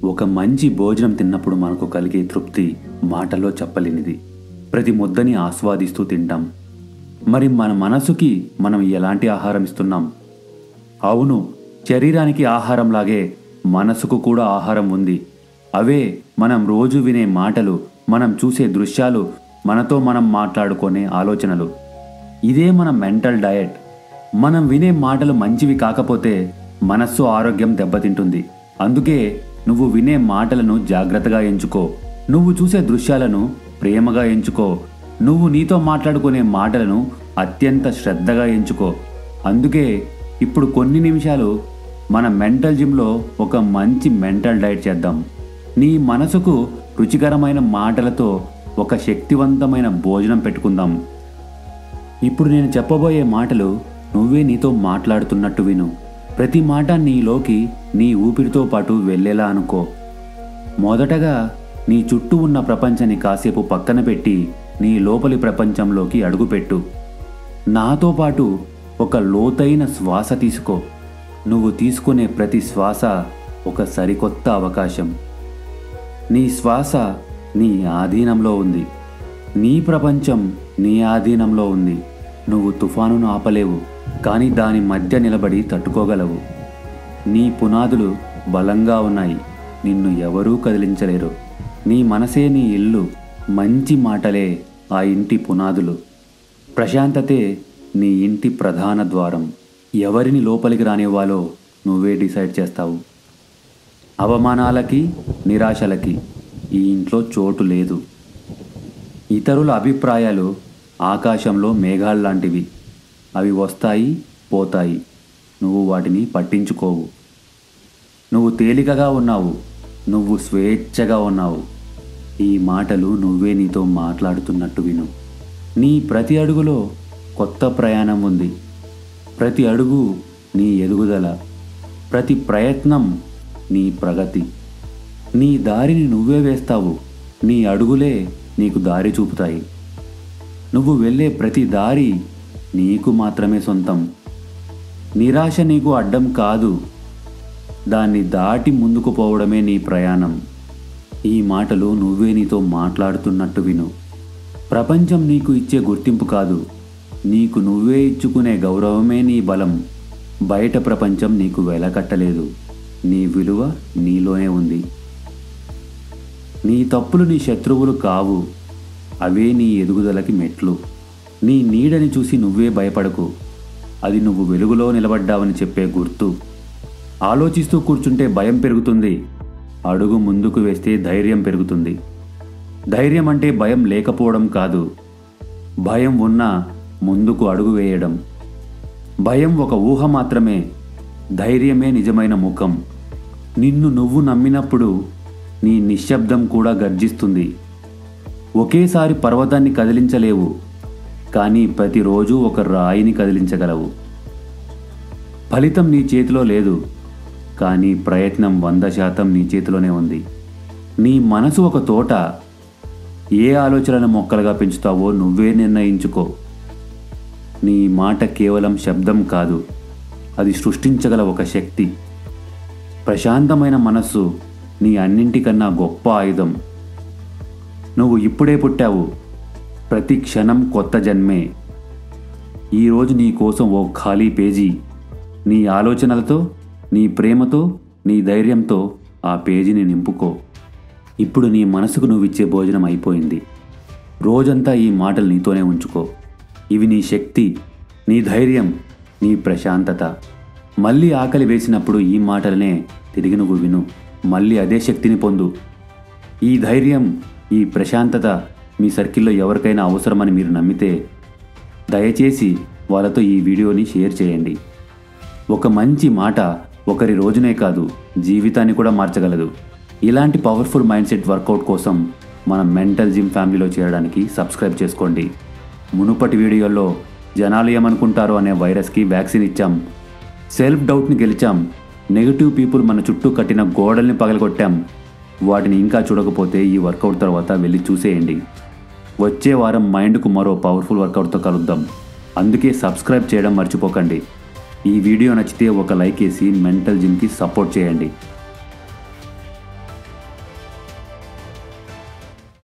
ఒక మంచి భోజనం తిన్నప్పుడు మనకు కలిగే తృప్తి మాటల్లో చెప్పలేనిది. ప్రతి ముద్దని ఆస్వాదిస్తూ తింటాం. మరి మన మనసుకి మనం ఎలాంటి ఆహారం ఇస్తున్నాం? అవును, శరీరానికి ఆహారంలాగే మనసుకు కూడా ఆహారం ఉంది. అవే మనం రోజు వినే మాటలు, మనం చూసే దృశ్యాలు, మనతో మనం మాట్లాడుకునే ఆలోచనలు. ఇదే మన మెంటల్ డయట్. మనం వినే మాటలు మంచివి కాకపోతే మనస్సు ఆరోగ్యం దెబ్బతింటుంది. అందుకే నువ్వు వినే మాటలను జాగ్రత్తగా ఎంచుకో. నువ్వు చూసే దృశ్యాలను ప్రేమగా ఎంచుకో. నువ్వు నీతో మాట్లాడుకునే మాటలను అత్యంత శ్రద్ధగా ఎంచుకో. అందుకే ఇప్పుడు కొన్ని నిమిషాలు మన మెంటల్ జిమ్లో ఒక మంచి మెంటల్ డైట్ చేద్దాం. నీ మనసుకు రుచికరమైన మాటలతో ఒక శక్తివంతమైన భోజనం పెట్టుకుందాం. ఇప్పుడు నేను చెప్పబోయే మాటలు నువ్వే నీతో మాట్లాడుతున్నట్టు విను. ప్రతి మాట నీలోకి నీ ఊపిరితో పాటు వెళ్ళేలా అనుకో. మొదటగా నీ చుట్టూ ఉన్న ప్రపంచాన్ని కాసేపు పక్కన పెట్టి నీ లోపలి ప్రపంచంలోకి అడుగుపెట్టు. నాతో పాటు ఒక లోతైన శ్వాస తీసుకో. నువ్వు తీసుకునే ప్రతి శ్వాస ఒక సరికొత్త అవకాశం. నీ శ్వాస నీ ఆధీనంలో ఉంది. నీ ప్రపంచం నీ ఆధీనంలో ఉంది. నువ్వు తుఫానును ఆపలేవు, కానీ దాని మధ్య నిలబడి తట్టుకోగలవు. నీ పునాదులు బలంగా ఉన్నాయి. నిన్ను ఎవరూ కదిలించలేరు. నీ మనసే నీ ఇల్లు. మంచి మాటలే ఆ ఇంటి పునాదులు. ప్రశాంతతే నీ ఇంటి ప్రధాన ద్వారం. ఎవరిని లోపలికి రానివ్వాలో నువ్వే డిసైడ్ చేస్తావు. అవమానాలకి, నిరాశలకి ఈ ఇంట్లో చోటు లేదు. ఇతరుల అభిప్రాయాలు ఆకాశంలో మేఘాల్లాంటివి. అవి వస్తాయి, పోతాయి. నువ్వు వాటిని పట్టించుకోవు. నువ్వు తేలికగా ఉన్నావు. నువ్వు స్వేచ్ఛగా ఉన్నావు. ఈ మాటలు నువ్వే నీతో మాట్లాడుతున్నట్టు విను. నీ ప్రతి అడుగులో కొత్త ప్రయాణం ఉంది. ప్రతి అడుగు నీ ఎదుగుదల. ప్రతి ప్రయత్నం నీ ప్రగతి. నీ దారిని నువ్వే వేస్తావు. నీ అడుగులే నీకు దారి చూపుతాయి. నువ్వు వెళ్ళే ప్రతి దారి నీకు మాత్రమే సొంతం. నిరాశ నీకు అడ్డం కాదు. దాన్ని దాటి ముందుకు పోవడమే నీ ప్రయాణం. ఈ మాటలు నువ్వే నీతో మాట్లాడుతున్నట్టు విను. ప్రపంచం నీకు ఇచ్చే గుర్తింపు కాదు, నీకు నువ్వే ఇచ్చుకునే గౌరవమే నీ బలం. బయట ప్రపంచం నీకు వెలకట్టలేదు. నీ విలువ నీలోనే ఉంది. నీ తప్పులు నీ శత్రువులు కావు. అవే నీ ఎదుగుదలకి మెట్లు. నీ నీడని చూసి నువ్వే భయపడకు. అది నువ్వు వెలుగులో నిలబడ్డావని చెప్పే గుర్తు. ఆలోచిస్తూ కూర్చుంటే భయం పెరుగుతుంది. అడుగు ముందుకు వేస్తే ధైర్యం పెరుగుతుంది. ధైర్యం అంటే భయం లేకపోవడం కాదు, భయం ఉన్నా ముందుకు అడుగు వేయడం. భయం ఒక ఊహ మాత్రమే. ధైర్యమే నిజమైన ముఖం. నిన్ను నువ్వు నమ్మినప్పుడు నీ నిశ్శబ్దం కూడా గర్జిస్తుంది. ఒకేసారి పర్వతాన్ని కదిలించలేవు, కానీ ప్రతిరోజు ఒక రాయిని కదిలించగలవు. ఫలితం నీ చేతిలో లేదు, కానీ ప్రయత్నం 100% నీ చేతిలోనే ఉంది. నీ మనసు ఒక తోట. ఏ ఆలోచనలను మొక్కలుగా పెంచుతావో నువ్వే నిర్ణయించుకో. నీ మాట కేవలం శబ్దం కాదు, అది సృష్టించగల ఒక శక్తి. ప్రశాంతమైన మనస్సు నీ అన్నింటికన్నా గొప్ప ఆయుధం. నువ్వు ఇప్పుడే పుట్టావు. ప్రతి క్షణం కొత్త జన్మే. ఈరోజు నీ కోసం ఓ ఖాళీ పేజీ. నీ ఆలోచనలతో, నీ ప్రేమతో, నీ ధైర్యంతో ఆ పేజీని నింపుకో. ఇప్పుడు నీ మనసుకు నువ్విచ్చే భోజనం అయిపోయింది. రోజంతా ఈ మాటలు నీతోనే ఉంచుకో. ఇవి నీ శక్తి, నీ ధైర్యం, నీ ప్రశాంతత. మళ్ళీ ఆకలి వేసినప్పుడు ఈ మాటలనే తిరిగి నువ్వు విను. మళ్ళీ అదే శక్తిని పొందు. ఈ ధైర్యం, ఈ ప్రశాంతత మీ సర్కిల్లో ఎవరికైనా అవసరమని మీరు నమ్మితే దయచేసి వాళ్ళతో ఈ వీడియోని షేర్ చేయండి. ఒక మంచి మాట ఒకరి రోజునే కాదు, జీవితాన్ని కూడా మార్చగలదు. ఇలాంటి పవర్ఫుల్ మైండ్ సెట్ వర్కౌట్ కోసం మన మెంటల్ జిమ్ ఫ్యామిలీలో చేరడానికి సబ్స్క్రైబ్ చేసుకోండి. మునుపటి వీడియోల్లో జనాలు ఏమనుకుంటారో అనే వైరస్కి వ్యాక్సిన్ ఇచ్చాం. సెల్ఫ్ డౌట్ని గెలిచాం. నెగిటివ్ పీపుల్ మన చుట్టూ కట్టిన గోడల్ని పగలగొట్టాం. వాటిని ఇంకా చూడకపోతే ఈ వర్కౌట్ తర్వాత వెళ్ళి చూసేయండి. వచ్చే వారం మైండ్కు మరో పవర్ఫుల్ వర్కౌట్తో కలుద్దాం. అందుకే సబ్స్క్రైబ్ చేయడం మర్చిపోకండి. ఈ వీడియో నచ్చితే ఒక లైక్ వేసి మెంటల్ జిమ్కి సపోర్ట్ చేయండి.